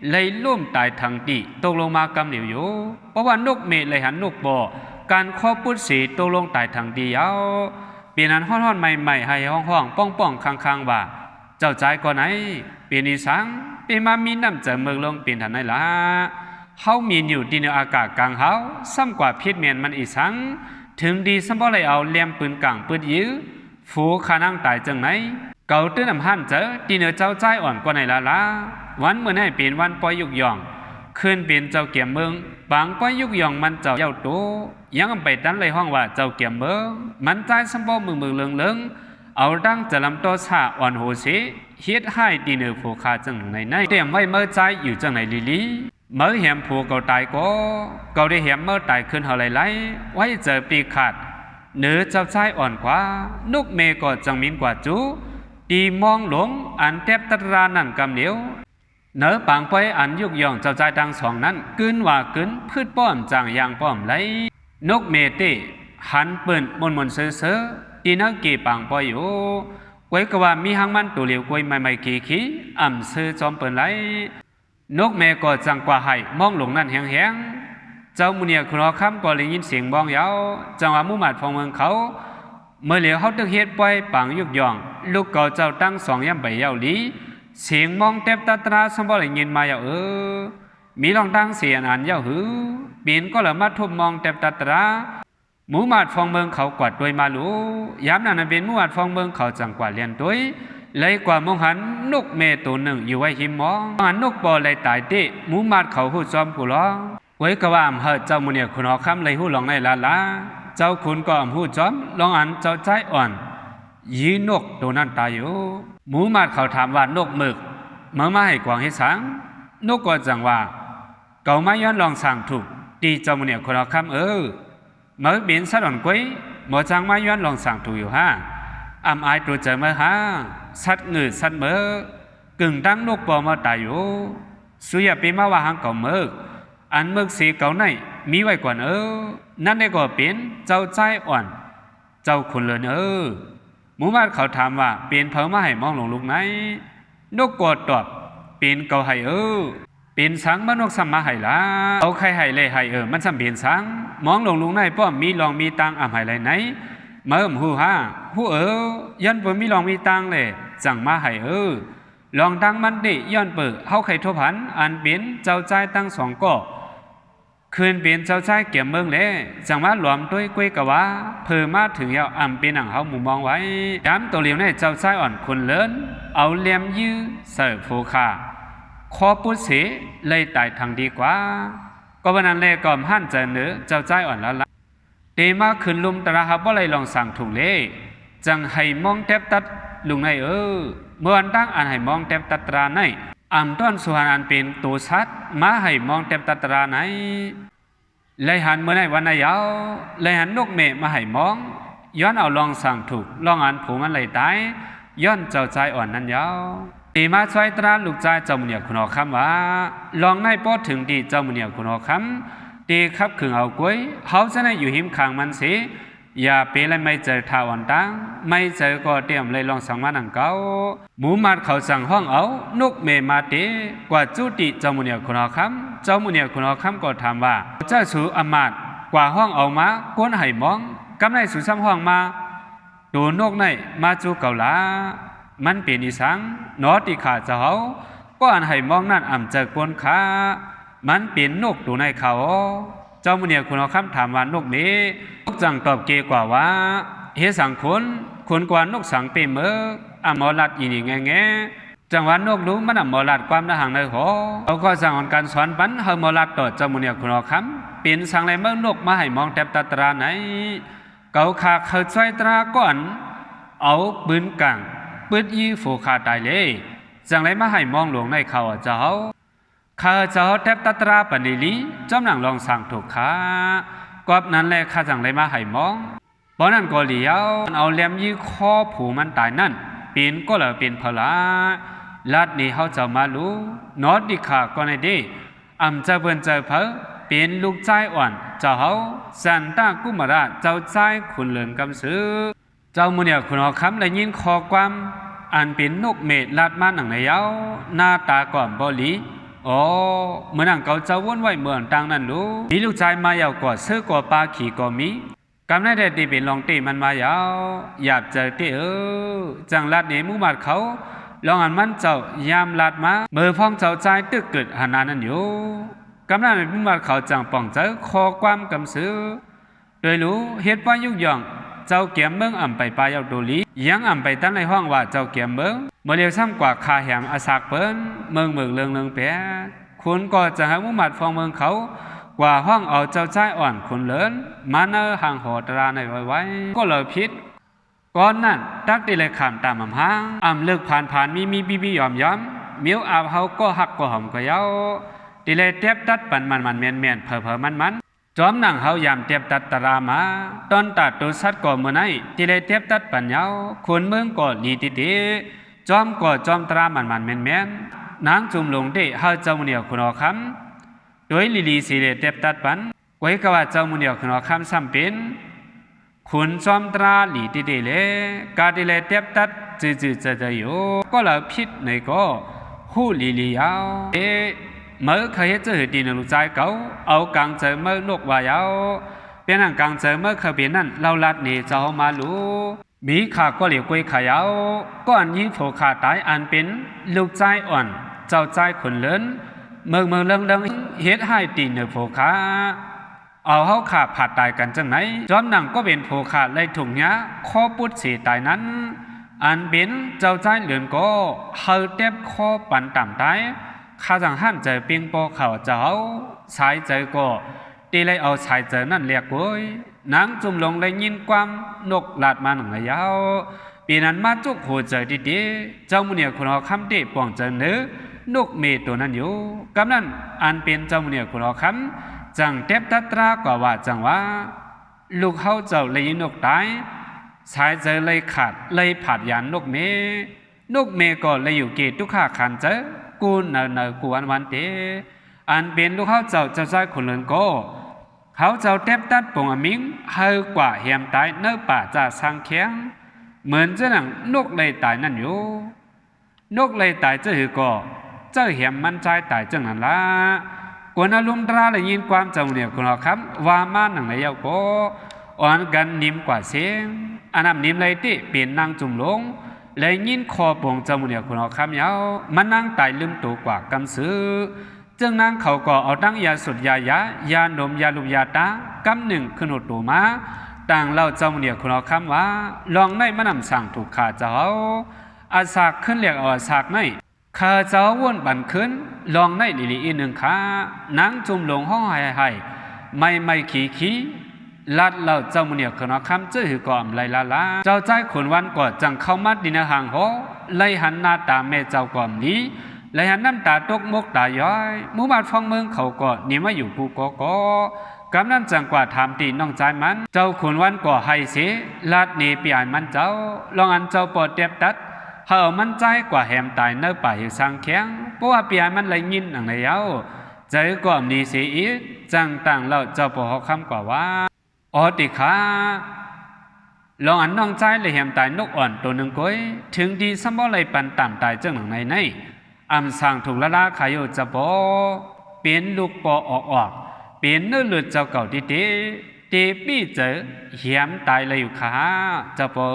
เลยล่วมตายทางตีตกลงมากำเหนียวอยู่เพราะว่านกเมเลยหันนกปอการข้อปุดสีตกลงตายทางตียาวเปลี่ยนอันห้อนๆใหม่ๆให้ห้องๆป้องๆค้างๆว่าเจ้าใจก่อนไหนเปลี่ยนอีสังเป็นมามีน้ำเจอเมืองลงเปลี่ยนทันไหนล่ะเฮามีอยู่ที่เนื้ออากาศกลางเฮาซ้ำกว่าพิษเมียนมันอีสังถึงดีสมบ่เลยเอาเลี่ยมปืนกลางปืนยื้อฝูขานั่งตายจังไหนเก่าตื้นน้ำหันเจอตีเนื้อเจ้าใจอ่อนกว่าไหนละวันเมื่อให้เป็นวันปล่อยยุกย่องคืนเป็นเจ้าเกี่ยมเมืองบางปล่อยยุกย่องมันเจ้าเย้าโตยังไปตั้นเลยห้องว่าเจ้าเกี่ยมเมืองมันใจสมบ่มือเลิงเอาดังจะลำโตซาอ่อนโหสิเฮ็ดให้ตีเนื้อฝูขาจังไหนเตรียมไว้เมื่อใจอยู่จังไหนลีเมื่อเห็นผัวเก่าตายก็เก่าได้เห็นเมื่อตายขึ้นเท่าไรไว้เจอปีขาดเนื้อเจ้าชายอ่อนกว่านกเมก็จังมินกว่าจูตีมองหลงอันแทบตรานั่นกำเหนียวเนื้อปางไปอันยุกย่องเจ้าชายดังสองนั้นกึนว่ากืนพืชป้อมจางยางป้อมไหลนกเมเตหันปืนมนเสือตีนักกีปางปอยอยู่ไว้ก็ว่ามีหางมันตัวเหลียวกวยไม่ขี้อ่ำซื้อจอมปืนไหลนกแม่ก็จังกว่าให้มองหลงนั่นแหงเจ้ามุนีคุณอคำก็เลยยินเสียงบ้องยาวจังว่ามุมัดฟองเมืองเขาเมื่อเหลียวเขาตึกเฮ็ดปล่อยปังยุกย่องลูกเก่าเจ้าตั้งสองย่ำใบยาวลีเสียงมองเต็บตาสมบ่เลยยินมายาวมีลองตั้งเสียงอันยาวหือปีนก็เลยมาทุบมองเต็บตามุมัดฟองเมืองเขากวาดด้วยมาลูย้ำนั่นเป็นมุมัดฟองเมืองเขาจังกว่าเลียนด้วยเลยกว่ามองหันนกเมตัวหนึ่งอยู่ไว้หิมมองหันนกปอเลยตายเตะมูมาดเขาหูจอมกูล้อไว้กว่าอำเฮอเจ้ามุนีคุณอคำเลยหูหลงในละเจ้าคุณก็อำหูจอมลองอันเจ้าใจอ่อนยีนกตัวนั้นตายอยู่มูมาดเขาถามว่านกหมึกเมื่อมาให้กวางให้สังนกก็จังว่าเก่ามาย้อนลองสั่งถูกตีเจ้ามุนีคุณอคำเมื่อบินสัดอ่อนกวยหมอจังมาย้อนลองสั่งถูกอยู่ฮะอำอายตัวเจอเมื่อฮะสัตว์เงือสัตว์เมื่อกึ่งดังนกปอมาตายอยู่สุยปีมาว่าหังเก่าเมื่ออันเมื่อสีเก่าในมีไว้ก่อนนั่นได้ก็เป็นเจ้าใจอ่อนเจ้าคุณเลยหมู่บ้านเขาถามว่าเป็นเผามาให้มองหลงลูกไหนนกกอดตอบเป็นเก่าให้ เป็นสังมันนกสัมมาไหละเอาใครไหเลยไหมันสัมเป็นสังมองลงในป้อมมีลองมีตังไหไหลไหนเมื่อหูฮาหูยันเปิดมีลองมีตังเลยจังมาไหลองตังมันดิย้อนเปิดเฮาไข่ทบหันอันเป็นเจ้าใจตั้งสองก็คืนเป็นเจ้าใจเกี่ยมเมืองเลยจังมาหลวมด้วยกวยกะว่าเพิ่มมาถึงยาวอ่ำเป็นหนังเฮามุมมองไว้ย้ำตัวเหลียวในเจ้าใจอ่อนคนเลินเอาเลียมยื้อเสิร์ฟโฟคาคอปุเสเลยตายทางดีกว่าก็วันนั้นเลยก่อมหั่นเจอเนื้อเจ้าใจอ่อนละเตมาขึ้นลุมตราหับว่าเลยลองสั่งถูกเลยจังให้มองแทบตัดลุงในเมื่อวันตั้งอันให้มองแทบตัดตราในอ่ำต้นสุวรรณอันเป็นตัวชัดมาให้มองแทบตัดตราในเลยหันเมื่อในวันนายาวเลยหันนกเมฆมาให้มองย้อนเอาลองสั่งถูกลองอันผูมันเลยตายย้อนเจ้าใจอ่อนนั้นยาวตีมาช่วยตราลูกใจเจ้ามุนีคุณอคำว่าลองในป้อถึงดีเจ้ามุนีคุณอคำตีขับขึงเอากล้วยเขาจะได้อยู่หิมขางมันสิอย่าเปเลยไม่เจอท่าอ่อนตั้งไม่เจอก็เตรียมเลยลองสั่งมาหนังเก่าหมูมัดเขาสั่งห้องเอานกเมมาเตกว่าจุติเจ้ามุนีคุณอคำเจ้ามุนีคุณอคำก็ถามว่าเจ้าสูอมาตกว่าห้องเอามาก้นไห่มองกำในสูซ้ำห้องมาตัวนกในมาจูเก่าละมันเป็นอีสังนอติขาเจ้าก็อันให้มองนั่นอ่ำเจอก้นขามันเป็นนกตัวในเขาเจ้ามุนีคุณเอาคำถามว่านกนี้นกจังตอบเกกว่าว่าเฮสังคนกว่านกสังเปเมออมอลัดอีนี่แง่จังหวะนกรู้มันอมอลัดความละหังในหอเขาก็สั่งอนการสอนปันเฮมอลัดต่อเจ้ามุนีคุณเอาคำเป็นสังเลยเมื่อนกมาให้มองแทบตาตราไหนเกาขาเขาใจตราก่อนเอาปืนกังปืนยีฝูขาตายเลยจังเลยมาให้มองหลวงในเขาเจ้าข้าเจ้าแทบตตราปนิลีจอมหนังลองสั่งถูกขากอบนั้นแหละข้าจังเลยมาให้มองเพราะนั้นก็เหลียวเอาเลียมยื้อข้อผูมันตายนั่นเป็นก็เลยเป็นพลาลาดนี้เขาจะมารู้นอดดิขาก็ในดีอำจะเบิ่นเจอเพอเป็นลูกใจอ่อนเจ้าเขาสันตากุมาราเจ้าใจขุนเลินกำซื้อเจ้ามุนีคุณเอาคำและยินคอความอันเป็นนกเมฆลาดมาหนังในเย้าหน้าตาก่อนบลีเมื่อนั่งเกาเจ้าวนไว้เมืองต่างนั้นรู้มีลูกชายมายาวกว่าซื้อกว่าปลาขี่ก็มีกำได้แต่ตีเป็นลองตีมันมายาวหยาบเจอตีจังลาดนี้มุมัดเขาลองอันมันเจ้ายามลาดมาเมื่อฟ้องเจ้าใจตึกเกิดหานานั้นอยู่กำนั้นมุมัดเขาจังป่องเจอคอความกำซื้อโดยรู้เหตุว่ายุกย่องเจ้าเกี่ยมเมืองอ่ำไปปลายาวโดลียังอ่ำไปตั้งในห้องว่าเจ้าเกี่ยมเมืองเมื่อเรียวซ้ำกว่าคาแหมอาสากเปิ้นเมืองเลืองแปะคุณก็จะให้มุมัดฟองเมืองเขากว่าห้องเอาเจ้าใจอ่อนคุณเลินมาเนอห่างหอตราในไว้ก็เลยพิษก่อนนั้นตักได้เลยขามตามอำห้างอ่ำเลิกผ่านมีบียอมเมียวอาบเฮาก็หักก็หอมก็เย้าดีเลยเทียบตัดปันมันเมียนเผอมันจอมหนังเฮายามเทียบตัดตรามาตอนตัดตัวสัตว์ก่อเมื่อไหนที่เลยเทียบตัดปัญญาคนเมืองก่อลีติจอมก่อจอมตรามันเมียนนางจุ่มลงได้เฮาเจ้ามุนีคุณอคำโดยลีสีเลเทียบตัดปันไว้กว่าเจ้ามุนีคุณอคำซ้ำเป็นคุณจอมตราลีติเลยกาดิเลยเทียบตัดจืดจะอยู่ก็เลยพิษในก็หูลียาวเมื่อเคยเจอดีนลูกใจเขาเอากังเจอเมื่อนกวายเอาเป็นอังกังเจอเมื่อเคยเป็นนั่นเราลัดนี่เจ้ามารู้มีขาก็เหลียวกุยขายเอาก้อนยี่โผขาตายอันเป็นลูกใจอ่อนเจ้าใจขนเลินเมืองเรื่องเฮ็ดให้ตีเนื้อโผขาเอาเฮาขาผัดตายกันจังไหนจอมหนังก็เป็นโผขาเลยถุงยะข้อปุดสีตายนั้นอันเป็นเจ้าใจเหลือนก็เฮาเต็บข้อปันต่ำตายข้าจังหันเจอเปียงปอเขาเจ้าชายเจอก็ตีเลยเอาชายเจอนั่นเรียกกุ้ยนางจุ่มลงเลยยินความนกลาดมาหนังยาวปีนั้นมาจุกหัวเจอดีเจ้ามุนีคนเอาคำเตะป่องเจอเนื้อนกเมตัวนั้นอยู่กำนั้นอันเป็นเจ้ามุนีคนเอาคำจังเทบตัตรากว่าจังว่าลูกเขาเจ้าเลยนกตายชายเจอเลยขาดเลยผัดยานนกเมก็เลยอยู่เกตทุกข้าขันเจอกูเนกูวันเตอันเป็นลูกเขาเจ้าใจคนเลินก็เขาเจ้าเต็บตัดปงอมิงเฮากว่าเหียมตายเนื้อป่าจะสร้างเคียงเหมือนจะหนังนกเลยตายนั่นอยู่นกเลยตายจะหือก็ เจ้าเหี่ยมมันใจตายจังนั้นละกวนอารมณ์ตราเลยยินความเจ้าเนี่ยคุณเราครับว่ามาหนังในเยาก็อ่อนกันนิ่มกว่าเสียงอันนั้นนิ่มเลยติเปลี่ยนนางจุ่มลงเลยยินคอปงเจ้าเนี่ยคุณเราครับเยามันนั่งตายลืมตัวกว่ากำซื้อจึงนางเขาก็เอาตั้งยาสุดยายานมยาลุยาตากำหนึ่งขึ้นหดตัวมาต่างเล่าเจ้าเนี่ยคุณเราครับว่าลองในมันนำสั่งถูกขาเจ้าอาสากขึ้นเรียกเอาอาสากในข้าเจ้าวนบันขึ้นลองในลิลิอีหนึ่งขานางจุ่มลงห้องให้ไม่ขี้ลัดเล่าเจ้ามุนีขณะคำเจ้าหือก่อมไลลาเจ้าใจขนวันก่อจังเข้ามัดดินหางหอไลหันหน้าตาแม่เจ้าก่อมนี้ไลหันน้ำตาตกมกตาย้อยมูบาดฟังเมืองเขาก่อนี่มาอยู่ผู้ก่อกำนั้นจังกว่าถามตีน้องใจมันเจ้าขนวันก่อให้เสียลัดนี่ปีอ่านมันเจ้าลองอันเจ้าปอดเตียบตัดเฮามันใจกว่าแหมตายเนื้อป่าหิวสังแข็งเพราะว่าปีอ่านมันเลยยินหนังในเย้าใจก่อมนี้เสียอีจังต่างเราเจ้าปอคำกว่าว่าอ๋อติขาลองอันน้องใจเลยแหมตายนกอ่อนตัวหนึ่งก้อยถึงดีสมบูรณ์เลยปันต่ำตายเจ้าหนังในอำสั่งถูกละลาขายอยู่จะปอเป็นลูกปอออกเป็นเนื้อเลือดเจ้าเก่าที่เตปี้เจอแหมตายเลยอยู่ขาจะปอ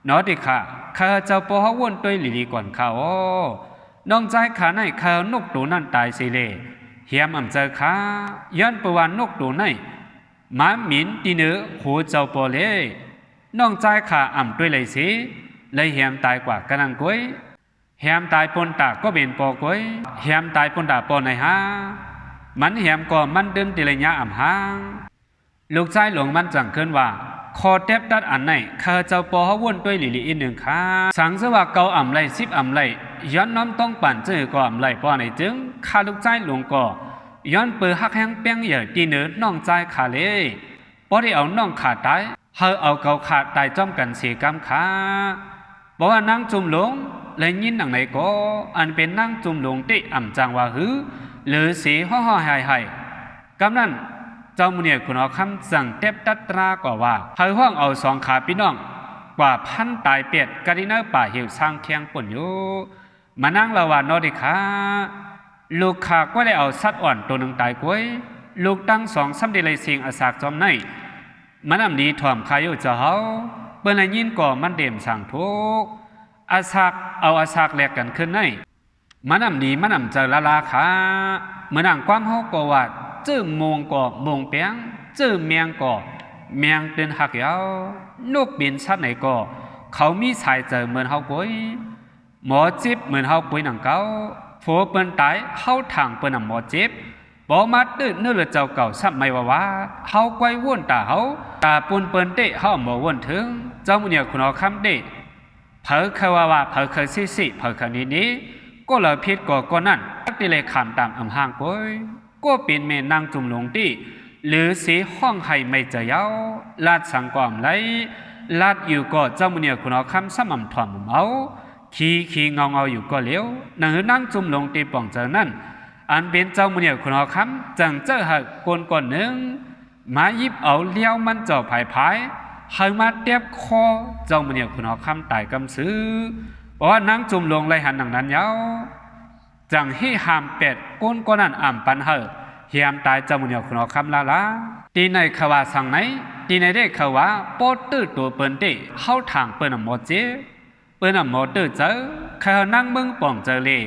นอติขาข้าเจ้าปอเขาวนตัวหลีก่อนเขาน้องใจขาในข้านกตัวนั่นตายสิเลยแหมอำเจอขาย้อนประวันนกตัวในหมาหมินตีเนื้อหัวเจ้าปอเลยน้องใจขาอ่ำด้วยเลยสิเลยแหมตายกว่ากันนั่นก้อยแหมตายปนตาก็เป็นปอก้อยแหมตายปนตาปอในฮะมันแหมก็มันเดินตีเลยยะอ่ำหางลูกใจหลวงมันจังเกินว่าคอเต็บดัดอันไหนข้าเจ้าปอเขาวนด้วยหลีอีหนึ่งค่ะสังเสว่าเกาอ่ำไรซิบอ่ำไรย้อนน้อมต้องปั่นเจอก็อ่ำไรปอในจึงข้าลูกใจหลวงก็ย้อนเปิดหักแห้งเปียงเหยื่อตีเนื้อน้องใจขาเลยพอได้เอาน้องขาตายเฮาเอาเกาขาตายจ้อมกันเสียกำขาบอกว่านั่งจุ่มหลงเลยยินหนังไหนก็อันเป็นนั่งจุ่มหลงติอ่ำจังว่าหือหรือสีห่อหายกำนั้นเจ้ามุนีคุณเอาคำสั่งเต็บตัตราก็ว่าเฮาห้องเอาสองขาพี่น้องกว่าพันตายเปียดกะดิเนอป่าหิวสร้างเคียงป่นอยู่มานั่งละวานอดิขาลูกขาก็ได้เอาสัตว์อ่อนตัวหนึ่งตายกวยลูกตั้งสองซ้ำได้เลยเสียงอาสากจอมในมันนำนี้ถ่อมขายอยู่เจ้าเฮาเปิ้นยินก่อมันเด่มสั่งทุกอาสากเอาอาสากแลกกันขึ้นในมันนำนี้มันนำเจอละลาขาเมื่อนั่งความเฮาก็ว่าจื้อมงก็มงเปียงจื้อเมียงก็เมียงเตือนหักยาวนกบินชัดไหนก็เขามีสายเจอเหมือนเฮาก้อยหมอจิบเหมือนเฮาก้อยหนังเก่าโฟเปิ้นตายเฮาทางเปิ้นหมอจิบบ่มาตื้อเนื้อเจ้าเก่าซับไม่ว่าเฮาก้อยวนตาเฮาตาปุนเปิ้นเตะเฮาหมอวนถึงเจ้าเนี่ยคุณเอาคำเตะเผอเคยว่าเผอเคยซิเผอเคยนี้ก็เลยพิษก็นั่นที่เลยขามตามอำห่างก้อยก็เป็นเมนางจุ่มหลงตีหรือสีห้องให้ไม่เจยาวลาดสังกอมไหลลาดอยู่ก็เจ้ามุนีคุณเอาคำสม่ำถ่อมเอาขี้เงาอยู่ก็เลี้ยวหนังนั่งจุ่มลงตีป่องเจอนั่นอันเป็นเจ้ามุนีคุณเอาคำจังเจอหักก่อนหนึ่งมายิบเอาเลี้ยวมันเจ้าผายให้มาเตียบคอเจ้ามุนีคุณเอาคำตายกำซื้อเพราะว่านั่งจุ่มลงไรหันหนังนั้นยาวจังให้หามเป็ดก้นก็นั่นอ่ำปันเหอเฮียมตายจมุนยคุณเอาคำละตีในขวาสั่งไหนตีในได้ขวาปอดตื้อตัวเปิ้นเตะเข้าทางเปิ้นหมดเจ๊เปิ้นหมดตื้อเจอข้านั่งมึงป่องเจอเลย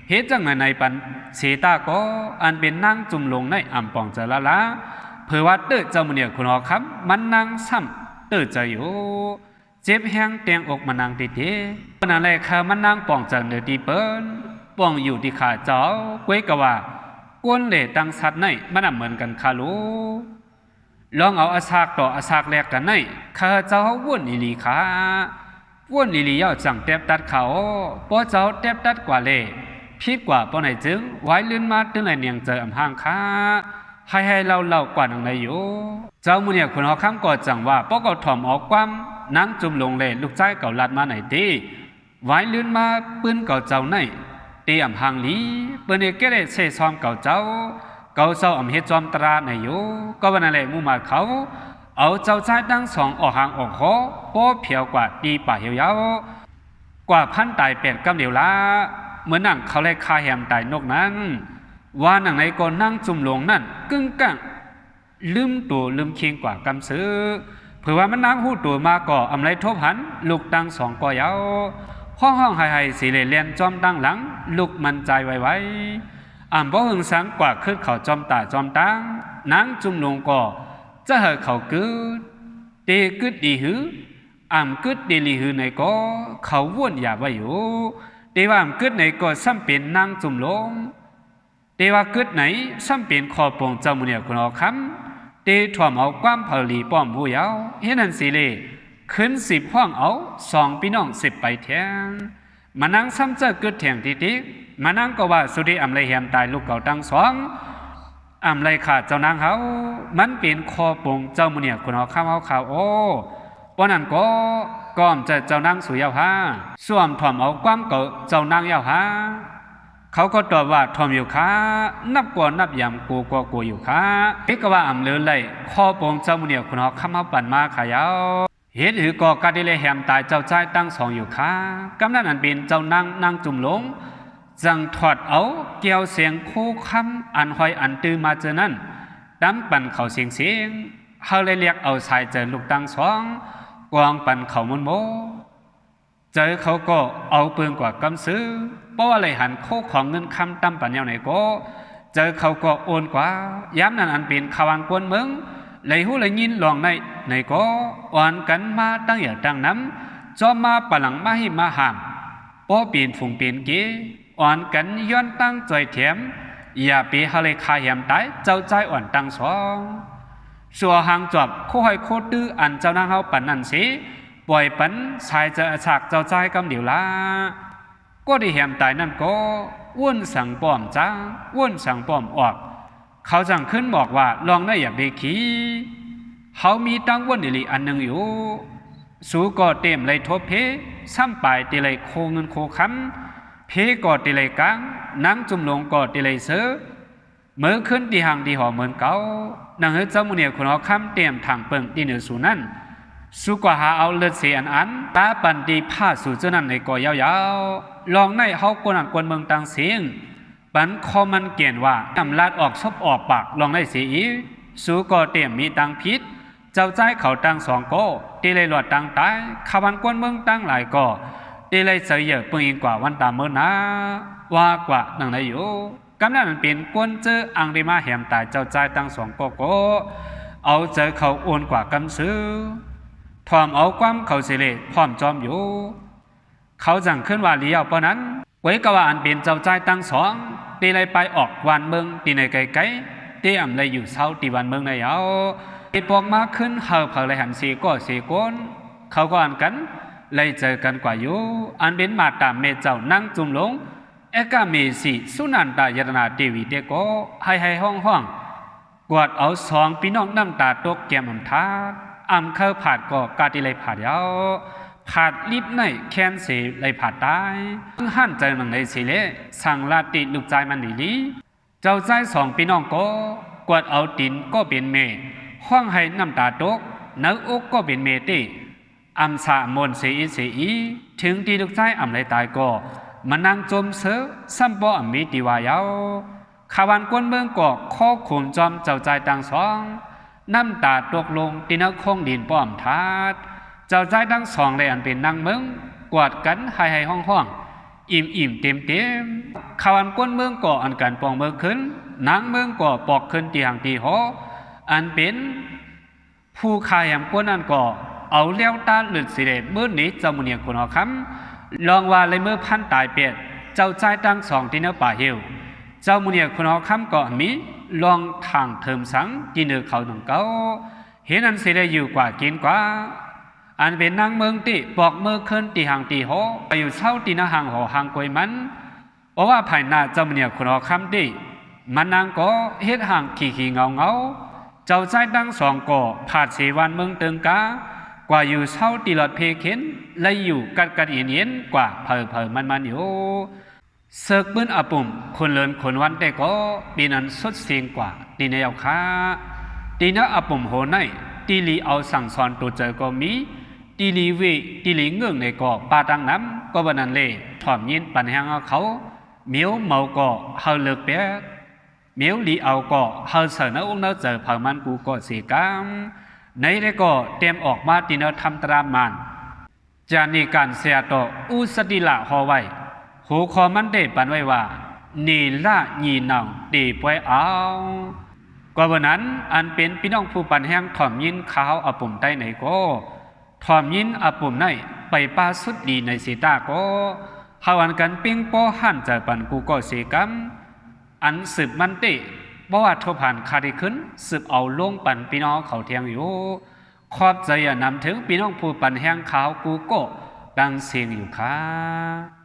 เฮ็ดจังในปันเสตาก็อันเป็นนั่งจุ่มลงในอ่ำป่องเจอละเผื่อว่าตื้อจมุนยคุณเอาคำมันนั่งซ้ำตื้อเจออยู่เจ็บแห้งเตียงอกมันนั่งติดเปิ้นอะไรข้ามันนั่งป่องเจอเนื้อตีเปิ้นป้องอยู่ที่ขาเจ้าก้วยกว่ากวนเหล่ตั้งสัตว์ในมันเหมือนกันคาลูลองเอาอาสากต่ออาสากแลกกันในข้าเจ้าวนอีลีขาวนอีลียาวจังเต็บตัดเขาป้อเจ้าเต็บตัดกว่าเล่พิดกว่าป้อไหนจึงไว้ลื่นมาตึงไหนเนียงเจออำห่างขาให้เรากว่าหนังในอยู่เจ้ามุนีคนเอาคำก่อจังว่าป้อก็ถ่อมออกความนั่งจุ่มลงเล่ลูกใจเก่าลัดมาไหนตีไว้ลื่นมาปืนเก่าเจ้าในตีอ่ำหางลีเปิ้นเกได้เสซ้อมเก่าเจ้าอ่ำเฮ็ดจอมตราในอยู่ก็วันนั้นแหละมู่มาเขาเอาเจ้าชายทั้งสองออกหางออกคอป้อเพียวกว่าตีป่าเหี่ยวยาวกว่าพันตายเป็ดกำเดียวละ เมื่อนั่งเขาเลยคาแหมตายนกนั้นว่าหนังไหนก็นั่งจุ่มลงนั่นกึ่งกังลืมตัวลืมเคียงกว่ากำซื้อเผื่อว่ามันนั่งหูตัวมาก่ออำไรทบหันลูกตั้งสองก่อยาวห้องไห้สีเลเลียนจอมตั้งหลังลูกมันใจไว้บ่หึงสังกว่าขึ้นเขาจอมตาจอมตั้งนางจุ่มลงก่อจะเหอเขากึดเตกึดดีหือกึดดีลีหือในก็เขาว่นอย่าไว้อยู่เตว่ากึดในก็ซ้ำเป็นนางจุ่มลงเตว่ากึดไหนซ้ำเป็นคอปงเจ้ามุเนี่ยคุณอคำเตถ่วมเอาความเผลีป้อมผู้ยาวเฮ็ดนั่นสิเลขึ้น10ห้องเอา2พี่น้อง10ไปแทงมานั่งซ้ำเจอกึดแทงติติมานั่งก็ว่าสุดีอำไรแหมตายลูกเก่าตั้งสองอำไรขาดเจ้านางเขามันเป็นคอปงเจ้ามุเนี่ยคุณอคำเอาข่าวโอ้วันนั้นก็ก้อมจะเจ้านางสุยาวหาส่วมถ่อมเอาความเก่าเจ้านางยาวหาเขาก็ตอบว่าถ่อมอยู่ค้านับกว่านับยำกูก็กูอยู่ค้าเอกว่าอำเลือเลยคอปงเจ้ามุเนี่ยคุณคำเอาปั่นมาขายาวเหตุหือก่อการได้เลยแหมตายเจ้าใจตั้งสองอยู่ค้ากำนั้นอันเป็นเจ้านางจุ่มหลงจังถอดเอาเกี่ยวเสียงคู่คำอันหอยอันตื้อมาเจอนั้นดำปั่นเขาเสียงเขาเลยเรียกเอาสายเจอลูกตั้งสองกวางปั่นเขามันโมเจอเขาก็เอาปืนกว่ากำซื้อเพราะว่าเลยหันโคของเงินคำตั้มปั่นยาวไหนก็เจอเขาก็โอนกว่าย้ำนั้นอันเป็นขวานกวนเมืองเลยหูเลยยินลองในก็อ่อนกันมาตั้งอย่าตั้งน้ำจอมมาปะหลังมาให้มาหามป้อเปลี่ยนฝุงเปลี่ยนเก๋อ่อนกันย้อนตั้งใจเถียมอย่าไปหาเลยคาแหมตายเจ้าใจอ่อนตั้งสองสัวหางจอบโคหอยโคตื้ออันเจ้านางเฮาปันนั่นสิปล่อยปันชายจะฉากเจ้าใจกำเดียวละก็ได้แหมตายนั่นก็อ้วนสั่งป้อมจ้าอ้วนสั่งป้อมออกเขาจังขึ้นบอกว่าลองได้อย่าเบขีเขามีตั้งอ้วนอิลิอันหนึ่งอยู่สูก็เต็มเลยทบเพซ้ำปลายตีเลยโคเงินโคคำเพก็ตีเลยกลางนั่งจุ่มลงก็ตีเลยเสือเมื่อขึ้นตีหางตีหอเหมือนเก่านางเฮเจ้ามุเนี่ยคนเอาคำเตรียมทางเปิงตีเหนือสู่นั่นสุกว่าหาเอาเลือดเสียอันตาปันดีผ้าสู่เจ้านั่นในก่อยาวๆลองในเฮากวนอันกวนเมืองต่างเสียงปันคอมันเกี่ยนว่าทำลาดออกชอบออกปากลองได้เสียอีสูก็เตรียมมีตังพิษเจ้าใจเขาตังสองก็ตีเลยหลอดตังตายขวันกวนเมืองตั้งหลายก็ตีเลยเสียเยอะเปิงอีกกว่าวันตามเมื่อนะว่ากว่านังไหนอยู่กำนั้นเป็นกวนเจออังได้มาแหมตายเจ้าใจตั้งสองก็เอาเจอเขาโอนกว่ากำซื้อถอมเอาความเขาเสเลพร้อมจอมอยู่เขาจังขึ้นว่าเลี้ยวปะนั้นไว้ก็ว่าอันเป็นเจ้าใจตั้งสองตีเลยไปออกวันเมืองตีในไกลๆตีอ่ำเลยอยู่เศร้าตีวันเมืองในเอาตีปอกมาขึ้นเฮาเผาเลยหันสีก็สีก้นเขาก็อันกันเลยเจอกันกว่าอยู่อันเป็นมาตามเมเจ้านั่งจุ่มลงเอกาเมสีสุนันตายตนาเทวีเดโกให้ห้องกวาดเอาสองพี่น้องน้ำตาตกแก้มทาอ่ำเข้าผาดก็กาติเลยผาดยาวผาดลิบในแค้นเสียเลยผาดตายหั่นใจหนังในสิเลสั่งลาติลูกใจมันดีลีเจ้าใจสองพี่น้องก็กวาดเอาตินก็เป็นเมห้องให้น้ำตาตกเนื้ออกก็เป็นเมติอ่ำสะมนเสียถึงที่ลูกใจอ่ำเลยตายก็มานั่งจมเสือซ้ำบ่อมีติวายาวขวันกวนเมืองก็ข้อขุมจอมเจ้าใจต่างสองน้ำตาตกลงตีนักคงดินป้อมทาดเจ้าใจทั้งสองเลยอันเป็นนางเมืองกวาดกันให้ห้องอิ่มเต็มขวันกวนเมืองก็อันกันปองเมืองขึ้นนางเมืองก็ปอกขึ้นตีหางตีหออันเป็นผู้ขายแหมกวนอันก็เอาเลี้ยวตาหลุดสิเดเมื่อนี้เจ้ามุนีคนหอคำลองว่าเลยเมื่อพันตายเปียดเจ้าใจตั้งสองที่เนื้อป่าเหี่ยวเจ้ามุนีคนหอคำก็มีลองทางเทิมสังที่เนื้อเขาหนังเก้าเห็นอันสิได้อยู่กว่ากินกว่าอันเป็นนางเมืองติปอกเมื่อขึ้นตีหางตีหอไปอยู่เช่าตีนาหางหอหางกวยมันเพราะว่าภายหน้าเจ้ามุนีคนหอคำติมันนางก็เฮ็ดหางขี่เงาเจ้าใจตั้งสองก็ผาดสีวันเมืองเติงกากว่าอยู่เช่าตีหลอดเพเข็นและอยู่กันเย็นกว่าเผอมันอยู่เสิร์กปืนอาปุ่มคนเลินคนวันแต่ก็ปีนั้นสุดเสียงกว่าตีในเอาค้าตีนักอาปุ่มโหในตีลีเอาสั่งสอนตัวเจอก็มีตีลีเงื่องในก็ปาตังน้ำก็บันนั้นเลยถอมยินปันแหงเอาเขา miếu màu cỏ hờ lực bé miếu lý ảo cỏ hờ sở nó ông nó giờ phở man cú cỏ xì cam nấy đấy cỏ đemออกมาที่nóทำตรามานจานีการเสียต่ออุสติละหอไว้หูคอมันได้ปันไว้ว่านีละยีนองตีป่วยเอากว่าวันนั้นอันเป็นพี่น้องผู้ปันแห้งถ่อมยินขาวอปุ่มใต้ไหนก็ถ่อมยินอปุ่มไหนไปป้าสุดดีในสีตาก็หาวันกันปิ้งป้อหันจากปันกูก็เสียกัมอันสืบมันเตะบ่ว่าทผ่านคาดิขึ้นสืบเอาลงปันพี่น้องเขาเทียงอยู่ขอบใจนำถึงพี่น้องผู้ปันแห้งขาวกูก็ดังเสียงอยู่ค่ะ